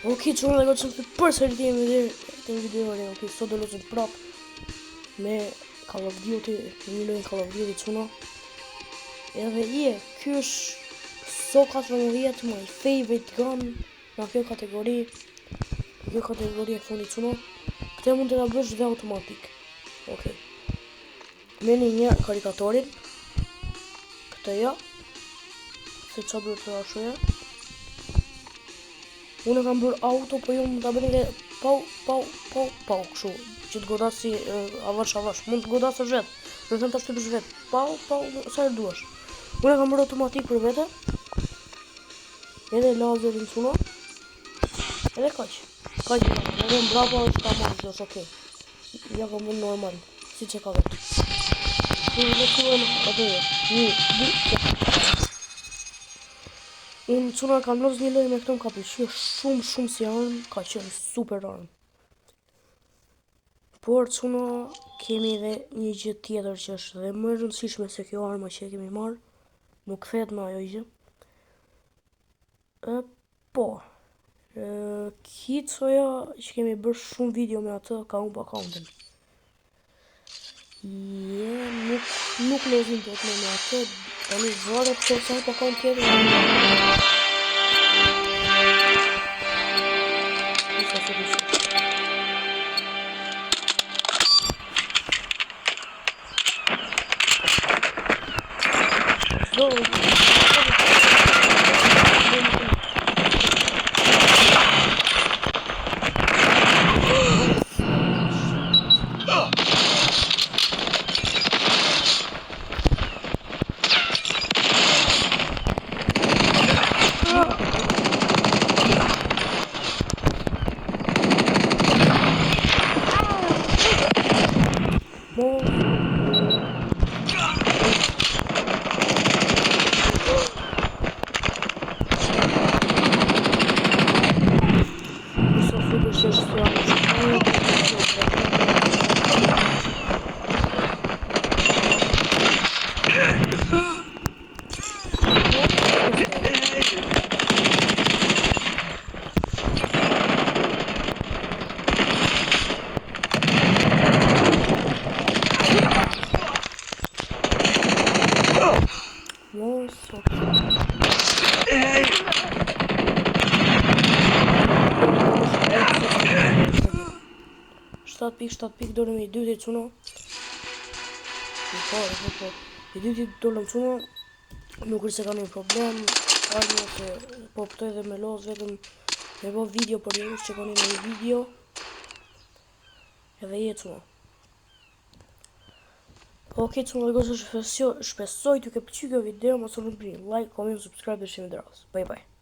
Ok, çunë dhe gocën të përsëri jemi dhe të video re. Ok, sot do lozëm prap me Call of Duty, një lojë Call of Duty çuna. Edhe ky është SO-14 my favorite gun në kjo kategori. Kjo kategori e fundit çuna. Këtë mund të ta bësh dhe automatik. Ok. Meni një karikatorin. Këtë ja. Se çfarë duhet të ashoja. Unë kam bërë auto, po ju mund ta bëni dhe pau kështu, që të godasi avash, mund të godasësh vetë, në thënë ta shtypësh vetë, pau, sa herë duash. Unë kam bërë automatik për vete, edhe lazerin çuna, edhe kaq, edhe mbrapa është tamam, është okej. Ja kam bërë normal, siç e ka vetë. Unë atë, 1, 2, unë çuna kam lozë një lojë me këto më ka pëlqyer shumë si armë, ka qenë super armë. Por çuna kemi edhe një gjë tjetër që është dhe më e rëndësishme se kjo arma që e kemi marrë, nuk kthehet me ajo gjë. Po. Kicoja që kemi bërë shumë video me atë ka humb accountin. Nuk lozim dot me atë, tani varet se sa account tjetër. Shtat pik dolëm i dyti çuna. I dyti dolëm çuna. Nuk është se ka një problem. Armë se po pëtoj dhe me los vetëm me bo video për ju që koni në një video. Edhe jetë çuna. Ok çuna dhe gosë shpesoj t'ju ke pëlqyer kjo video, mos u lëni like, comment, subscribe dhe shimi dras. Bye bye.